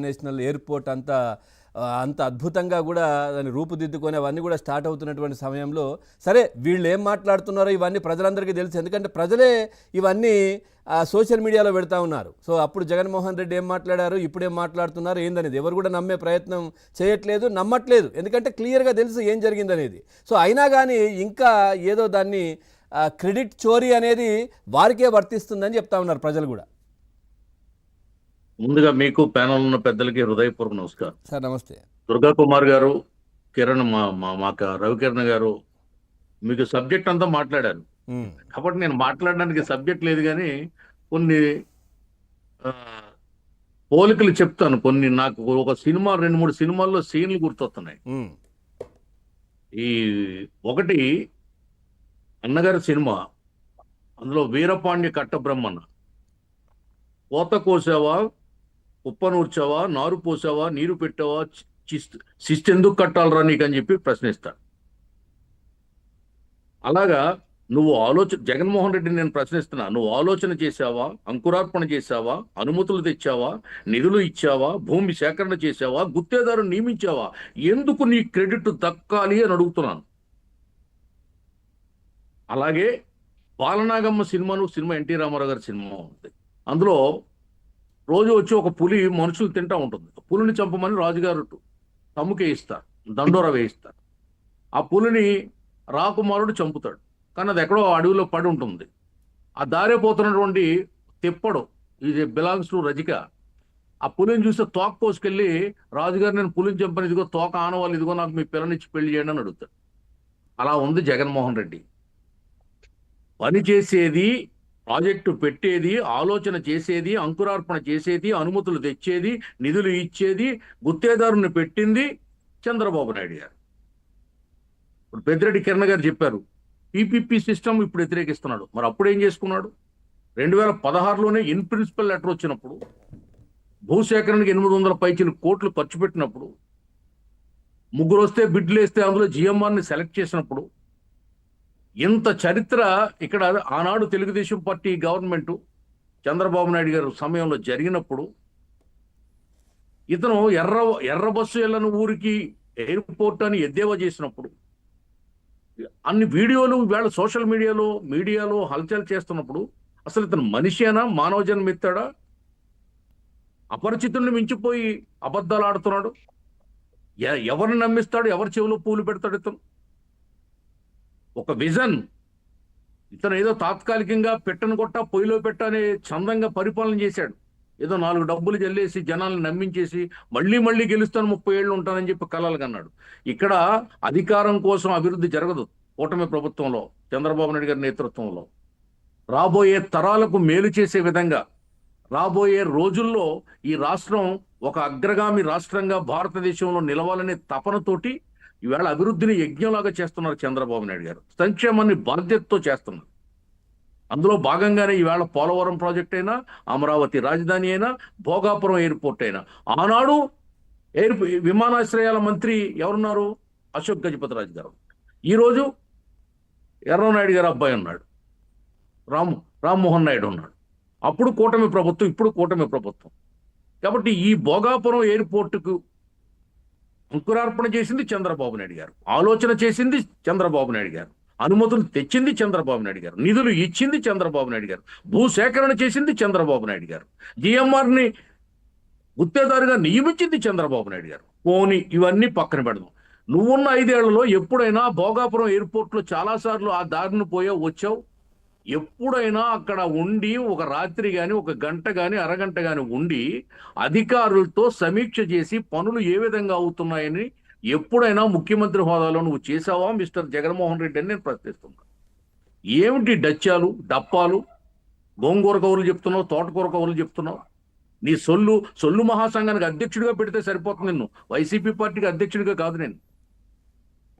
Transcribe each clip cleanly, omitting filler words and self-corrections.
National airport అంత అద్భుతంగా కూడా దాన్ని రూపుదిద్దుకొని అవన్నీ కూడా స్టార్ట్ అవుతున్నటువంటి సమయంలో సరే వీళ్ళు ఏం మాట్లాడుతున్నారో ఇవన్నీ ప్రజలందరికీ తెలుసు. ఎందుకంటే ప్రజలే ఇవన్నీ సోషల్ మీడియాలో పెడతా ఉన్నారు. సో అప్పుడు జగన్మోహన్ రెడ్డి ఏం మాట్లాడారు, ఇప్పుడు ఏం మాట్లాడుతున్నారు ఏందనేది ఎవరు కూడా నమ్మే ప్రయత్నం చేయట్లేదు, నమ్మట్లేదు. ఎందుకంటే క్లియర్గా తెలుసు ఏం జరిగిందనేది. సో అయినా కానీ ఇంకా ఏదో దాన్ని క్రెడిట్ చోరీ అనేది వారికే వర్తిస్తుందని చెప్తా ఉన్నారు ప్రజలు కూడా. ముందుగా మీకు ప్యానల్ ఉన్న పెద్దలకి హృదయపూర్వక నమస్కారం సార్. నమస్తే. దుర్గా కుమార్ గారు, కిరణ్, మాకు రవికిరణ్ గారు, మీకు సబ్జెక్ట్ అంతా మాట్లాడారు కాబట్టి నేను మాట్లాడడానికి సబ్జెక్ట్ లేదు, కానీ కొన్ని పోలికలు చెప్తాను. కొన్ని నాకు ఒక సినిమా 2-3 సినిమాల్లో సీన్లు గుర్తొస్తున్నాయి. ఈ ఒకటి అన్నగారి సినిమా, అందులో వీరపాండ్య కట్టబ్రహ్మన్న, కోత కోసావా, ఉప్పనూర్చావా, నారు పోసావా, నీరు పెట్టావా, శిస్తు ఎందుకు కట్టాలరా నీకు అని చెప్పి ప్రశ్నిస్తాడు. అలాగా నువ్వు జగన్మోహన్ రెడ్డిని నేను ప్రశ్నిస్తున్నా, నువ్వు ఆలోచన చేశావా, అంకురార్పణ చేశావా, అనుమతులు తెచ్చావా, నిధులు ఇచ్చావా, భూమి సేకరణ చేశావా, గుత్తేదారు నియమించావా, ఎందుకు నీ క్రెడిట్ దక్కాలి అని అడుగుతున్నాను. అలాగే బాలనాగమ్మ సినిమా ఎన్టీ రామారావు గారి సినిమా ఉంది. అందులో రోజు వచ్చి ఒక పులి మనుషులు తింటా ఉంటుంది. పులిని చంపమని రాజుగారు తమ్ముకే ఇస్తారు, దండోర వేయిస్తారు. ఆ పులిని రాకుమారుడు చంపుతాడు, కానీ అది ఎక్కడో అడవిలో పడి ఉంటుంది. ఆ దారే పోతున్నటువంటి తిప్పడు, ఇది బిలాంగ్స్ టు రజిక, ఆ పులిని చూస్తే తోక కోసుకెళ్ళి రాజుగారు నేను పులిని చంపని, ఇదిగో తోక ఆనవాళ్ళు, ఇదిగో నాకు మీ పిల్లనిచ్చి పెళ్లి చేయండి అని అడుగుతాడు. అలా ఉంది జగన్మోహన్ రెడ్డి. పని చేసేది, ప్రాజెక్టు పెట్టేది, ఆలోచన చేసేది, అంకురార్పణ చేసేది, అనుమతులు తెచ్చేది, నిధులు ఇచ్చేది, గుత్తేదారుని పెట్టింది చంద్రబాబు నాయుడు గారు. ఇప్పుడు పెద్దిరెడ్డి కిరణ్ గారు చెప్పారు పీపీపీ సిస్టమ్ ఇప్పుడు వ్యతిరేకిస్తున్నాడు. మరి అప్పుడు ఏం చేసుకున్నాడు? 2016లోనే ఇన్ ప్రిన్సిపల్ లెటర్ వచ్చినప్పుడు, భూసేకరణకి 800 పైచీలు కోట్లు ఖర్చు పెట్టినప్పుడు, 3 వస్తే బిడ్లు వేస్తే అందులో జిఎంఆర్ని సెలెక్ట్ చేసినప్పుడు, ఇంత చరిత్ర ఇక్కడ ఆనాడు తెలుగుదేశం పార్టీ గవర్నమెంట్ చంద్రబాబు నాయుడు గారు సమయంలో జరిగినప్పుడు, ఇతను ఎర్ర బస్సు వెళ్ళని ఊరికి ఎయిర్పోర్ట్ అని ఎద్దేవా చేసినప్పుడు, అన్ని వీడియోలు ఇవాళ సోషల్ మీడియాలో హల్చల్ చేస్తున్నప్పుడు, అసలు ఇతను మనిషేనా, మానవ జన్మ ఎత్తాడా? అపరిచితుల్ని మించిపోయి అబద్ధాలు ఆడుతున్నాడు. ఎవరిని నమ్మిస్తాడు, ఎవరి చెవిలో పూలు పెడతాడు? ఇతను ఒక విజన్, ఇతను ఏదో తాత్కాలికంగా పెట్టను కొట్ట పొయ్యిలో పెట్టనే చందంగా పరిపాలన చేశాడు. ఏదో 4 డబ్బులు జల్లేసి జనాలను నమ్మించేసి మళ్ళీ గెలుస్తాను, 30 ఏళ్ళు ఉంటానని చెప్పి కలలు కన్నాడు. ఇక్కడ అధికారం కోసం అభివృద్ధి జరగదు. కూటమి ప్రభుత్వంలో, చంద్రబాబు నాయుడు గారి నేతృత్వంలో రాబోయే తరాలకు మేలు చేసే విధంగా, రాబోయే రోజుల్లో ఈ రాష్ట్రం ఒక అగ్రగామి రాష్ట్రంగా భారతదేశంలో నిలవాలనే తపనతోటి ఈవేళ అభివృద్ధిని యజ్ఞంలాగా చేస్తున్నారు చంద్రబాబు నాయుడు గారు. సంక్షేమాన్ని బాధ్యతతో చేస్తున్నారు. అందులో భాగంగానే ఈవేళ పోలవరం ప్రాజెక్ట్ అయినా, అమరావతి రాజధాని అయినా, భోగాపురం ఎయిర్పోర్ట్ అయినా, ఆనాడు విమానాశ్రయాల మంత్రి ఎవరున్నారు? అశోక్ గజపతిరాజు గారు. ఈరోజు ఎర్రనాయుడు గారు అబ్బాయి ఉన్నాడు, రామ్మోహన్ నాయుడు ఉన్నాడు. అప్పుడు కూటమి ప్రభుత్వం, ఇప్పుడు కూటమి ప్రభుత్వం. కాబట్టి ఈ భోగాపురం ఎయిర్పోర్టుకు అంకురార్పణ చేసింది చంద్రబాబు నాయుడు గారు, ఆలోచన చేసింది చంద్రబాబు నాయుడు గారు, అనుమతులు తెచ్చింది చంద్రబాబు నాయుడు గారు, నిధులు ఇచ్చింది చంద్రబాబు నాయుడు గారు, భూసేకరణ చేసింది చంద్రబాబు నాయుడు గారు, జిఎంఆర్ని గుత్తేదారుగా నియమించింది చంద్రబాబు నాయుడు గారు. పోనీ ఇవన్నీ పక్కన పెడదాం. నువ్వున్న 5 ఏళ్లలో ఎప్పుడైనా భోగాపురం ఎయిర్పోర్ట్లో చాలాసార్లు ఆ దారిని వచ్చావు? ఎప్పుడైనా అక్కడ ఉండి ఒక రాత్రి కానీ, ఒక గంట కానీ, అరగంట కానీ ఉండి అధికారులతో సమీక్ష చేసి పనులు ఏ విధంగా అవుతున్నాయని ఎప్పుడైనా ముఖ్యమంత్రి హోదాలో నువ్వు చేసావా మిస్టర్ జగన్మోహన్ రెడ్డి అని నేను ప్రశ్నిస్తున్నా. ఏమిటి డచ్చాలు, డప్పాలు, గోంగూర కవులు చెప్తున్నావు, తోటకూర కవులు చెప్తున్నావు? నీ సొల్లు మహాసంఘానికి అధ్యక్షుడిగా పెడితే సరిపోతుంది. నిన్ను వైసీపీ పార్టీకి అధ్యక్షుడిగా కాదు. నేను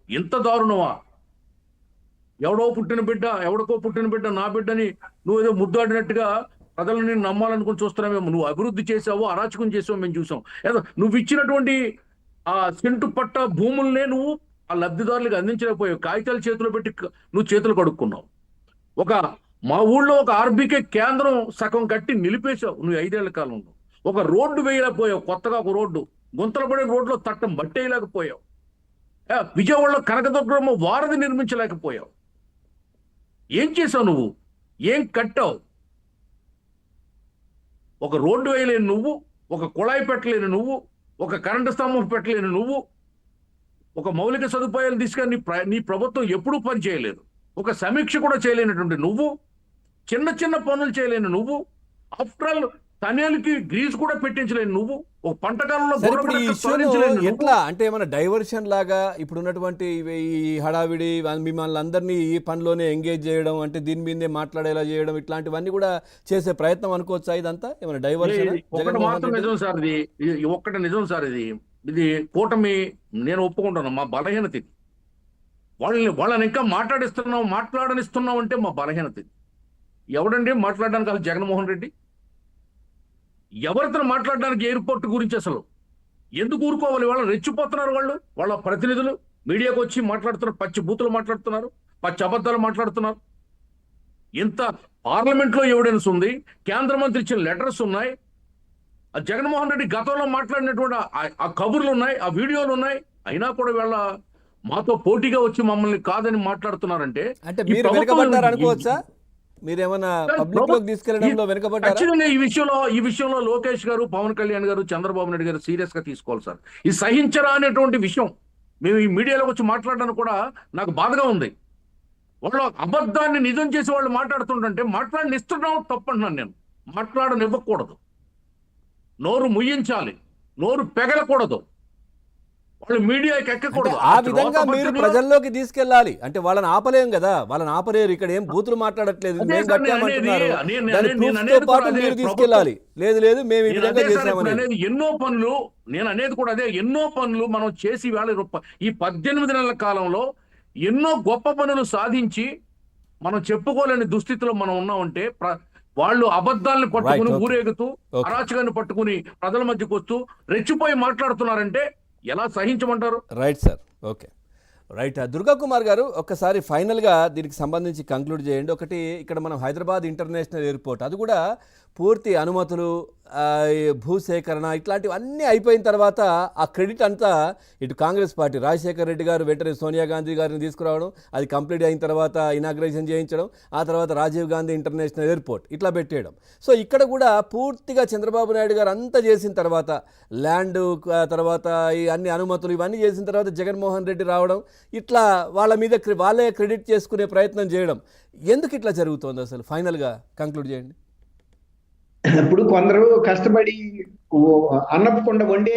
ఇంత దారుణమా? ఎవడకో పుట్టిన బిడ్డ నా బిడ్డని నువ్వేదో ముద్దాడినట్టుగా ప్రజలను నేను నమ్మాలనుకుని చూస్తున్నామేమో. నువ్వు అభివృద్ధి చేసావో, అరాచకం చేసావో మేము చూసాం. ఏదో నువ్వు ఇచ్చినటువంటి ఆ సెంటు పట్ట భూములనే నువ్వు ఆ లబ్ధిదారులకు అందించలేకపోయావు. కాగితాలు చేతిలో పెట్టి నువ్వు చేతులు కడుక్కున్నావు. మా ఊళ్ళో ఒక ఆర్బీకే కేంద్రం సగం కట్టి నిలిపేశావు నువ్వు 5 ఏళ్ల కాలంలో. ఒక రోడ్డు వేయలేకపోయావు, కొత్తగా ఒక రోడ్డు గుంతలు పడే రోడ్లో తట్టం బట్టేయలేకపోయావు. విజయవాడలో కనకదుర్గమ్మ వారధి నిర్మించలేకపోయావు. ఏం చేసావు నువ్వు? ఏం కట్టావు? ఒక రోడ్డు వేయలేని నువ్వు, ఒక కుళాయి పెట్టలేని నువ్వు, ఒక కరెంటు స్తంభం పెట్టలేని నువ్వు, ఒక మౌలిక సదుపాయాలు తీసుకొని నీ ప్రభుత్వం ఎప్పుడూ పని చేయలేదు. ఒక సమీక్ష కూడా చేయలేనటువంటి నువ్వు, చిన్న చిన్న పనులు చేయలేని నువ్వు, ఆఫ్టర్ ఆల్ తనేలకి గ్రీస్ కూడా పెట్టించలేని నువ్వు, ఒక పంటకాలంలో సరే, ఇప్పుడు ఈ ఇష్యూను ఎట్లా అంటే ఏమైనా డైవర్షన్ లాగా ఇప్పుడు ఉన్నటువంటి ఈ హడావిడి మిమ్మల్ని అందరినీ ఈ పనిలోనే ఎంగేజ్ చేయడం, అంటే దీని మీదే మాట్లాడేలా చేయడం, ఇట్లాంటివన్నీ కూడా చేసే ప్రయత్నం అనుకోవచ్చా? ఇదంతా ఏమైనా డైవర్షన్? ఒకటి మాత్రం నిజం సార్, ఒక్కటి నిజం సార్, ఇది కూటమి, నేను ఒప్పుకుంటాను, మా బలహీనత ఇది. వాళ్ళని ఇంకా మాట్లాడనిస్తున్నాం అంటే మా బలహీనత ఇది. ఎవడండి మాట్లాడడానికి? అసలు జగన్మోహన్ రెడ్డి ఎవరితో మాట్లాడడానికి ఎయిర్పోర్ట్ గురించి అసలు ఎందుకు ఊరుకోవాలి? వాళ్ళు రెచ్చిపోతున్నారు. వాళ్ళ ప్రతినిధులు మీడియాకు వచ్చి మాట్లాడుతున్నారు, పచ్చి బూతులు మాట్లాడుతున్నారు, పచ్చి అబద్ధాలు మాట్లాడుతున్నారు. ఇంత పార్లమెంట్లో ఎవిడెన్స్ ఉంది, కేంద్ర మంత్రి ఇచ్చిన లెటర్స్ ఉన్నాయి, ఆ జగన్మోహన్ రెడ్డి గతంలో మాట్లాడినటువంటి ఆ కబుర్లు ఉన్నాయి, ఆ వీడియోలు ఉన్నాయి. అయినా కూడా వీళ్ళ మాతో పోటీగా వచ్చి మమ్మల్ని కాదని మాట్లాడుతున్నారంటే అంటే మీరు వెనకబడ్డారు అనుకోవచ్చా? మీరేమన్నా పబ్లిక్ లోకి తీసుకెళ్లడంలో వెనకబడ్డారా? ఖచ్చితంగా ఈ విషయంలో లోకేష్ గారు, పవన్ కళ్యాణ్ గారు, చంద్రబాబు నాయుడు గారు సీరియస్ గా తీసుకోవాలి సార్. ఈ సహించరా అనేటువంటి విషయం మేము ఈ మీడియాలో వచ్చి మాట్లాడడానికి కూడా నాకు బాధగా ఉంది. వాళ్ళు అబద్ధాన్ని నిజం చేసి వాళ్ళు మాట్లాడుతుంటే మాట్లాడనిస్తున్నాం తప్పంటున్నాను నేను. మాట్లాడనివ్వకూడదు, నోరు ముయ్యించాలి, నోరు పెగలకూడదు, వాళ్ళు మీడియాకి ఎక్కకూడదు. ఆ విధంగా మీరు ప్రజల్లోకి తీసుకెళ్ళాలి. అంటే వాళ్ళని ఆపలేం కదా, వాళ్ళని ఆపలేరు. ఇక్కడ ఏం బూతులు మాట్లాడట్లేదు, మేము కట్టామంటున్నారు, దాని proofs తో పాటు మీరు తీసుకెళ్ళాలి. లేదు మేము ఈ విధంగా చేసామని. ఎన్నో పనులు, నేను అనేది కూడా అదే, ఎన్నో పనులు మనం చేసి ఈ 18 నెలల కాలంలో ఎన్నో గొప్ప పనులు సాధించి మనం చెప్పుకోలేని దుస్థితిలో మనం ఉన్నామంటే వాళ్ళు అబద్ధాలను పట్టుకుని ఊరేగుతూ, అరాచకాన్ని పట్టుకుని ప్రజల మధ్యకు వస్తూ రెచ్చిపోయి మాట్లాడుతున్నారంటే ఎలా సహించమంటారు? Right sir, okay, right. Durga Kumar గారు, ఒక్కసారి ఫైనల్గా దీనికి సంబంధించి కంక్లూడ్ చేయండి. ఒకటి, ఇక్కడ మనం హైదరాబాద్ ఇంటర్నేషనల్ ఎయిర్పోర్ట్, అది కూడా పూర్తి అనుమతులు, భూసేకరణ ఇట్లాంటివన్నీ అయిపోయిన తర్వాత ఆ క్రెడిట్ అంతా ఇటు కాంగ్రెస్ పార్టీ, రాజశేఖర రెడ్డి గారు వెంటనే సోనియా గాంధీ గారిని తీసుకురావడం, అది కంప్లీట్ అయిన తర్వాత ఇనాగ్రేషన్ చేయించడం, ఆ తర్వాత రాజీవ్ గాంధీ ఇంటర్నేషనల్ ఎయిర్పోర్ట్ ఇట్లా పెట్టేయడం. సో ఇక్కడ కూడా పూర్తిగా చంద్రబాబు నాయుడు గారు అంతా చేసిన తర్వాత, ల్యాండ్ తర్వాత ఈ అన్ని అనుమతులు ఇవన్నీ చేసిన తర్వాత జగన్మోహన్ రెడ్డి రావడం, ఇట్లా వాళ్ళ మీద వాళ్ళే క్రెడిట్ చేసుకునే ప్రయత్నం చేయడం, ఎందుకు ఇట్లా జరుగుతోంది అసలు? ఫైనల్గా కంక్లూడ్ చేయండి. ఇప్పుడు కొందరు కష్టపడి అన్నపు కుండ వండే